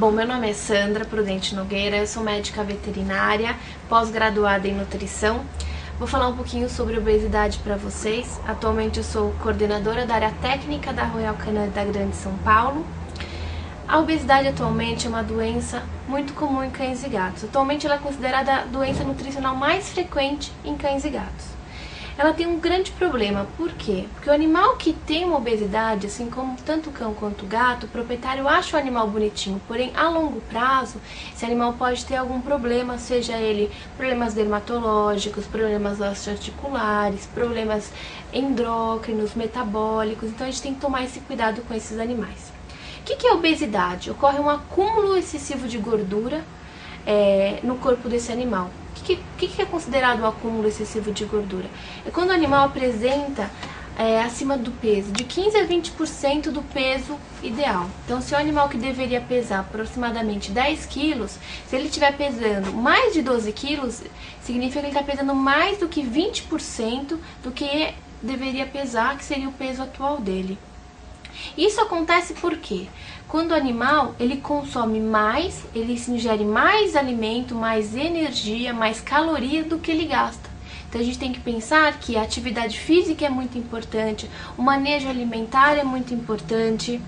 Bom, meu nome é Sandra Prudente Nogueira, eu sou médica veterinária, pós-graduada em nutrição. Vou falar um pouquinho sobre obesidade para vocês. Atualmente eu sou coordenadora da área técnica da Royal Canin da Grande São Paulo. A obesidade atualmente é uma doença muito comum em cães e gatos. Atualmente ela é considerada a doença nutricional mais frequente em cães e gatos. Ela tem um grande problema, por quê? Porque o animal que tem uma obesidade, assim como tanto o cão quanto o gato, o proprietário acha o animal bonitinho, porém a longo prazo esse animal pode ter algum problema, seja ele problemas dermatológicos, problemas osteoarticulares, problemas endócrinos, metabólicos, então a gente tem que tomar esse cuidado com esses animais. O que é obesidade? Ocorre um acúmulo excessivo de gordura no corpo desse animal. O que é considerado um acúmulo excessivo de gordura? É quando o animal apresenta acima do peso, de 15 a 20% do peso ideal. Então, se o animal que deveria pesar aproximadamente 10 quilos, se ele estiver pesando mais de 12 quilos, significa que ele está pesando mais do que 20% do que deveria pesar, que seria o peso atual dele. Isso acontece por quê? Quando o animal ele consome mais, ele ingere mais alimento, mais energia, mais caloria do que ele gasta. Então a gente tem que pensar que a atividade física é muito importante, o manejo alimentar é muito importante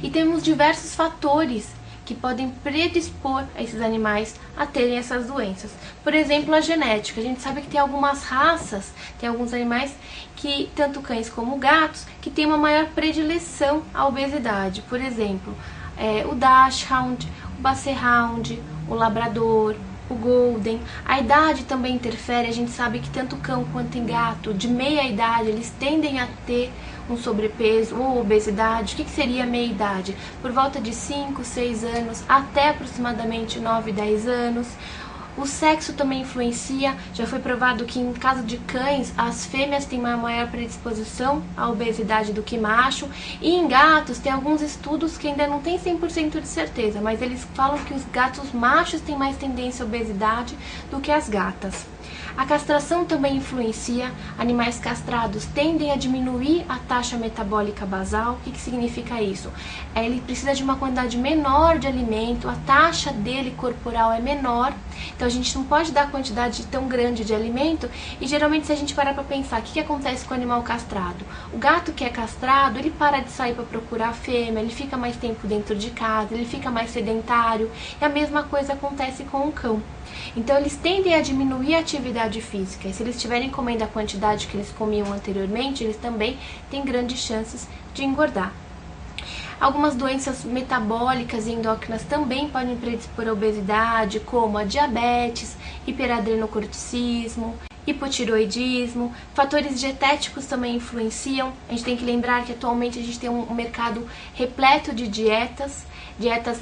e temos diversos fatores que podem predispor esses animais a terem essas doenças. Por exemplo, a genética. A gente sabe que tem algumas raças, tem alguns animais que, tanto cães como gatos, que têm uma maior predileção à obesidade. Por exemplo, o Dachshund, o Basset-Hound, o Labrador, o Golden. A idade também interfere, a gente sabe que tanto cão quanto gato, de meia idade, eles tendem a ter um sobrepeso ou obesidade. O que seria meia idade? Por volta de 5, 6 anos até aproximadamente 9, 10 anos. O sexo também influencia, já foi provado que em caso de cães, as fêmeas têm uma maior predisposição à obesidade do que macho, e em gatos tem alguns estudos que ainda não tem 100% de certeza, mas eles falam que os gatos machos têm mais tendência à obesidade do que as gatas. A castração também influencia, animais castrados tendem a diminuir a taxa metabólica basal. O que significa isso? Ele precisa de uma quantidade menor de alimento, a taxa dele corporal é menor, então a gente não pode dar quantidade tão grande de alimento e geralmente se a gente parar para pensar, o que acontece com o animal castrado? O gato que é castrado, ele para de sair para procurar a fêmea, ele fica mais tempo dentro de casa, ele fica mais sedentário e a mesma coisa acontece com o cão. Então eles tendem a diminuir a atividade física e se eles tiverem comendo a quantidade que eles comiam anteriormente, eles também têm grandes chances de engordar. Algumas doenças metabólicas e endócrinas também podem predispor à obesidade, como a diabetes, hiperadrenocorticismo, hipotiroidismo. Fatores dietéticos também influenciam. A gente tem que lembrar que atualmente a gente tem um mercado repleto de dietas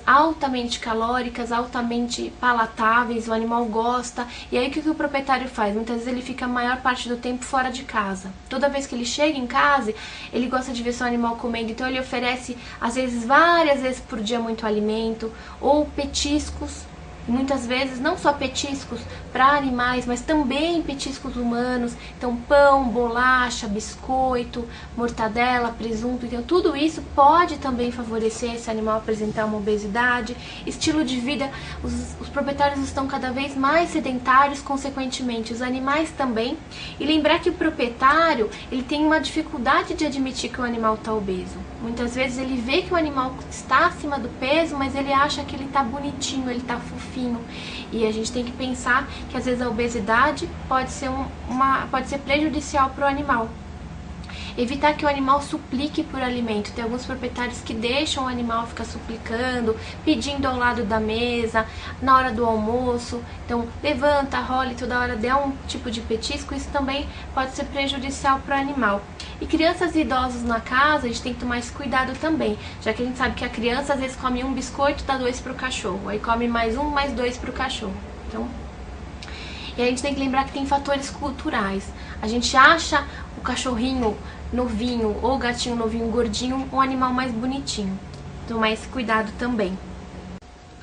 altamente calóricas, altamente palatáveis, o animal gosta. E aí o que o proprietário faz? Muitas vezes ele fica a maior parte do tempo fora de casa. Toda vez que ele chega em casa, ele gosta de ver seu animal comendo, então ele oferece às vezes várias vezes por dia muito alimento, ou petiscos. Muitas vezes não só petiscos para animais, mas também petiscos humanos, então pão, bolacha, biscoito, mortadela, presunto, então tudo isso pode também favorecer esse animal a apresentar uma obesidade. Estilo de vida, os proprietários estão cada vez mais sedentários, consequentemente os animais também, e lembrar que o proprietário ele tem uma dificuldade de admitir que o animal está obeso. Muitas vezes ele vê que o animal está acima do peso, mas ele acha que ele está bonitinho, ele está fofinho. E a gente tem que pensar que às vezes a obesidade pode ser prejudicial para o animal. Evitar que o animal suplique por alimento. Tem alguns proprietários que deixam o animal ficar suplicando, pedindo ao lado da mesa, na hora do almoço. Então, levanta, rola e toda hora dê um tipo de petisco. Isso também pode ser prejudicial para o animal. E crianças e idosos na casa, a gente tem que tomar esse cuidado também, já que a gente sabe que a criança às vezes come um biscoito, dá 2 para o cachorro, aí come mais 1, mais 2 para o cachorro. Então, e a gente tem que lembrar que tem fatores culturais. A gente acha o cachorrinho novinho ou o gatinho novinho gordinho um animal mais bonitinho. Tomar esse cuidado também.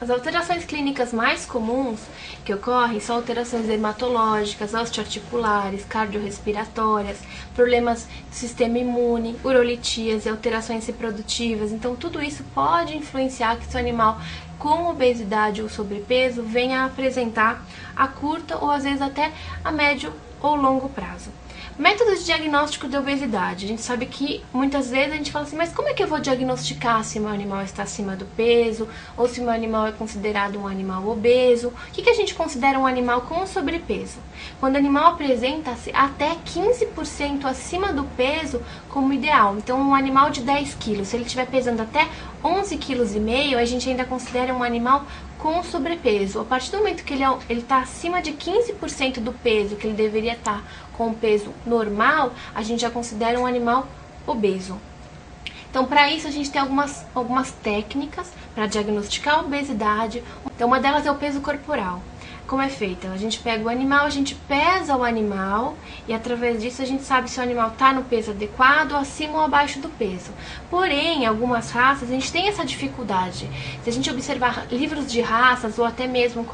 As alterações clínicas mais comuns que ocorrem são alterações dermatológicas, osteoarticulares, cardiorrespiratórias, problemas do sistema imune, urolitias e alterações reprodutivas. Então tudo isso pode influenciar que seu animal com obesidade ou sobrepeso venha a apresentar a curto ou às vezes até a médio ou longo prazo. Métodos de diagnóstico de obesidade. A gente sabe que muitas vezes a gente fala assim, mas como é que eu vou diagnosticar se meu animal está acima do peso ou se meu animal é considerado um animal obeso? O que a gente considera um animal com sobrepeso? Quando o animal apresenta-se até 15% acima do peso como ideal. Então, um animal de 10 quilos, se ele estiver pesando até 11,5 kg, a gente ainda considera um animal com sobrepeso. A partir do momento que ele está acima de 15% do peso que ele deveria estar com o peso normal, a gente já considera um animal obeso. Então, para isso, a gente tem algumas técnicas para diagnosticar a obesidade. Então, uma delas é o peso corporal. Como é feita? A gente pega o animal, a gente pesa o animal e através disso a gente sabe se o animal está no peso adequado, acima ou abaixo do peso. Porém, em algumas raças a gente tem essa dificuldade. Se a gente observar livros de raças ou até mesmo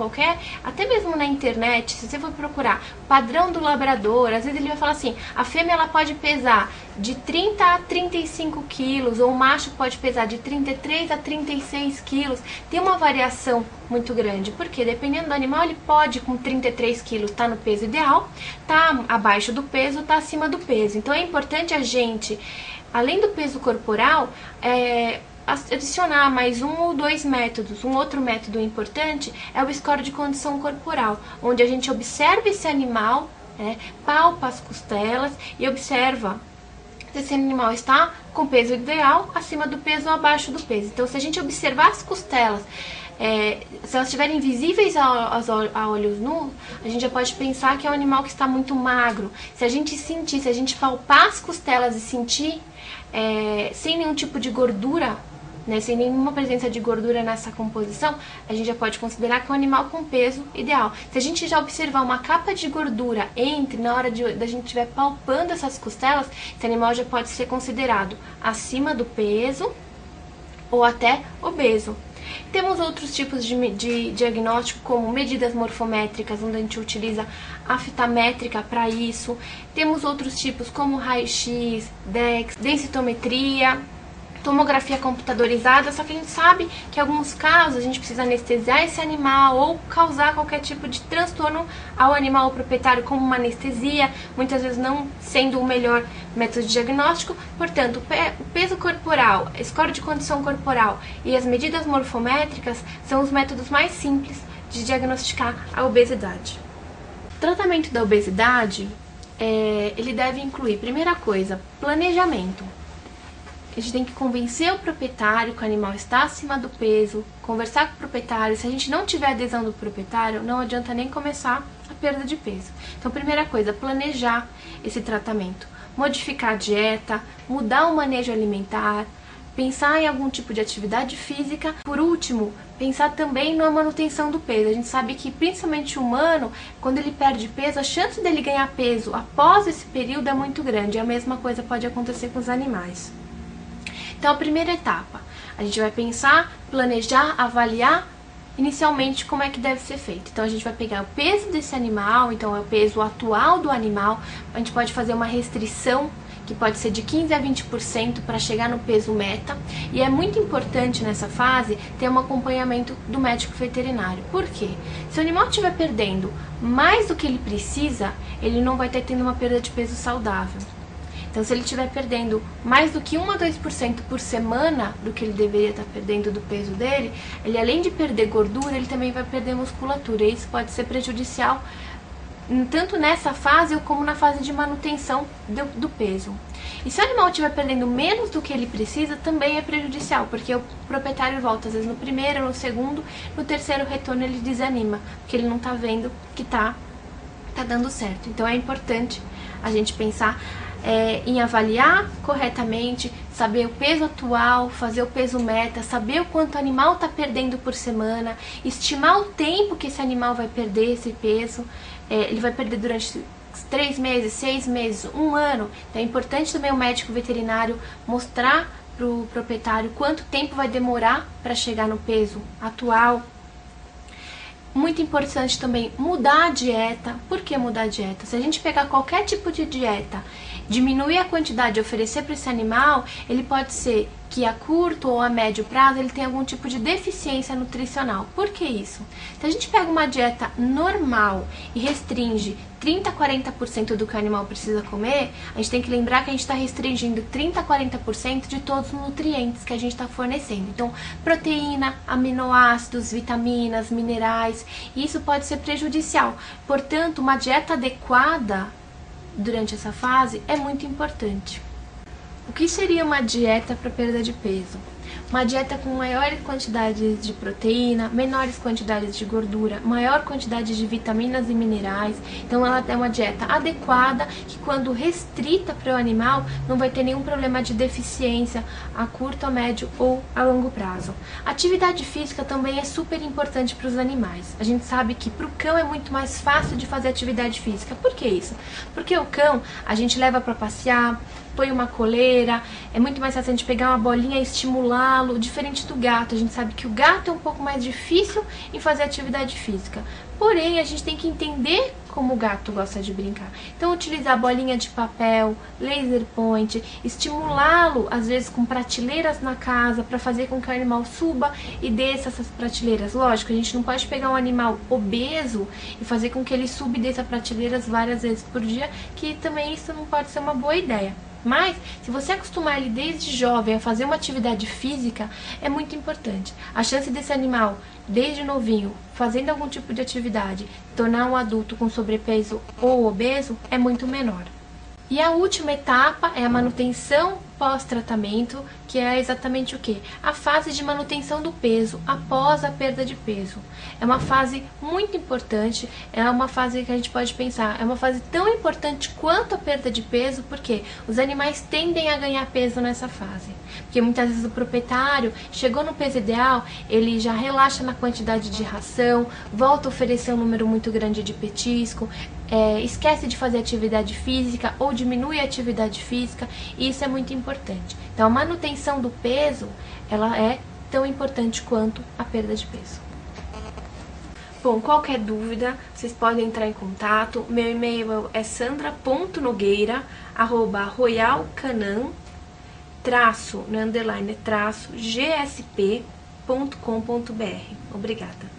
até mesmo na internet, se você for procurar padrão do labrador, às vezes ele vai falar assim, a fêmea ela pode pesar de 30 a 35 quilos, ou o macho pode pesar de 33 a 36 quilos. Tem uma variação muito grande, porque dependendo do animal, ele pode, com 33 quilos, estar no peso ideal, tá abaixo do peso, tá acima do peso. Então é importante a gente, além do peso corporal, adicionar mais um ou dois métodos. Um outro método importante é o score de condição corporal, onde a gente observa esse animal, palpa as costelas e observa se esse animal está com peso ideal, acima do peso ou abaixo do peso. Então, se a gente observar as costelas, se elas estiverem visíveis a olhos nus, a gente já pode pensar que é um animal que está muito magro. Se a gente palpar as costelas e sentir sem nenhum tipo de gordura, sem nenhuma presença de gordura nessa composição, a gente já pode considerar que é um animal com peso ideal. Se a gente já observar uma capa de gordura na hora da gente estiver palpando essas costelas, esse animal já pode ser considerado acima do peso ou até obeso. Temos outros tipos de diagnóstico, como medidas morfométricas, onde a gente utiliza a fita métrica para isso. Temos outros tipos como raio-x, DEX, densitometria, tomografia computadorizada, só que a gente sabe que em alguns casos a gente precisa anestesiar esse animal ou causar qualquer tipo de transtorno ao animal ou proprietário como uma anestesia, muitas vezes não sendo o melhor método de diagnóstico. Portanto, o peso corporal, a score de condição corporal e as medidas morfométricas são os métodos mais simples de diagnosticar a obesidade. O tratamento da obesidade, ele deve incluir, primeira coisa, planejamento. A gente tem que convencer o proprietário que o animal está acima do peso, conversar com o proprietário. Se a gente não tiver adesão do proprietário, não adianta nem começar a perda de peso. Então, primeira coisa, planejar esse tratamento, modificar a dieta, mudar o manejo alimentar, pensar em algum tipo de atividade física. Por último, pensar também na manutenção do peso. A gente sabe que, principalmente o humano, quando ele perde peso, a chance dele ganhar peso após esse período é muito grande. A mesma coisa pode acontecer com os animais. Então, a primeira etapa, a gente vai pensar, planejar, avaliar inicialmente como é que deve ser feito. Então, a gente vai pegar o peso desse animal, então é o peso atual do animal. A gente pode fazer uma restrição, que pode ser de 15 a 20% para chegar no peso meta. E é muito importante nessa fase ter um acompanhamento do médico veterinário. Por quê? Se o animal estiver perdendo mais do que ele precisa, ele não vai estar tendo uma perda de peso saudável. Então, se ele estiver perdendo mais do que 1 a 2% por semana do que ele deveria estar perdendo do peso dele, ele, além de perder gordura, ele também vai perder musculatura. E isso pode ser prejudicial tanto nessa fase como na fase de manutenção do peso. E se o animal estiver perdendo menos do que ele precisa, também é prejudicial, porque o proprietário volta às vezes no primeiro, no segundo, no terceiro retorno ele desanima, porque ele não está vendo que tá dando certo. Então é importante a gente pensar em avaliar corretamente, saber o peso atual, fazer o peso meta, saber o quanto o animal está perdendo por semana, estimar o tempo que esse animal vai perder esse peso. Ele vai perder durante 3 meses, 6 meses, 1 ano. Então é importante também o médico veterinário mostrar para o proprietário quanto tempo vai demorar para chegar no peso atual. Muito importante também mudar a dieta. Por que mudar a dieta? Se a gente pegar qualquer tipo de dieta, diminuir a quantidade e oferecer para esse animal, ele pode ser que a curto ou a médio prazo ele tenha algum tipo de deficiência nutricional. Por que isso? Se a gente pega uma dieta normal e restringe 30 a 40% do que o animal precisa comer, a gente tem que lembrar que a gente está restringindo 30 a 40% de todos os nutrientes que a gente está fornecendo. Então, proteína, aminoácidos, vitaminas, minerais, e isso pode ser prejudicial. Portanto, uma dieta adequada durante essa fase é muito importante. O que seria uma dieta para perda de peso? Uma dieta com maiores quantidades de proteína, menores quantidades de gordura, maior quantidade de vitaminas e minerais. Então ela é uma dieta adequada que, quando restrita para o animal, não vai ter nenhum problema de deficiência a curto, a médio ou a longo prazo. Atividade física também é super importante para os animais. A gente sabe que para o cão é muito mais fácil de fazer atividade física. Por que isso? Porque o cão a gente leva para passear, põe uma coleira, é muito mais fácil a gente pegar uma bolinha e estimulá-lo, diferente do gato. A gente sabe que o gato é um pouco mais difícil em fazer atividade física. Porém, a gente tem que entender como o gato gosta de brincar. Então, utilizar bolinha de papel, laser point, estimulá-lo, às vezes com prateleiras na casa, para fazer com que o animal suba e desça essas prateleiras. Lógico, a gente não pode pegar um animal obeso e fazer com que ele suba e desça prateleiras várias vezes por dia, que também isso não pode ser uma boa ideia. Mas, se você acostumar ele desde jovem a fazer uma atividade física, é muito importante. A chance desse animal, desde novinho, fazendo algum tipo de atividade, tornar um adulto com sobrepeso ou obeso é muito menor. E a última etapa é a manutenção pós-tratamento, que é exatamente o que? A fase de manutenção do peso após a perda de peso. É uma fase muito importante, é uma fase que a gente pode pensar, é uma fase tão importante quanto a perda de peso, porque os animais tendem a ganhar peso nessa fase. Porque muitas vezes o proprietário chegou no peso ideal, ele já relaxa na quantidade de ração, volta a oferecer um número muito grande de petisco, esquece de fazer atividade física ou diminui a atividade física, e isso é muito importante. Então, a manutenção do peso, ela é tão importante quanto a perda de peso. Bom, qualquer dúvida, vocês podem entrar em contato. Meu e-mail é sandra.nogueira@royalcanin-gsp.com.br. Obrigada.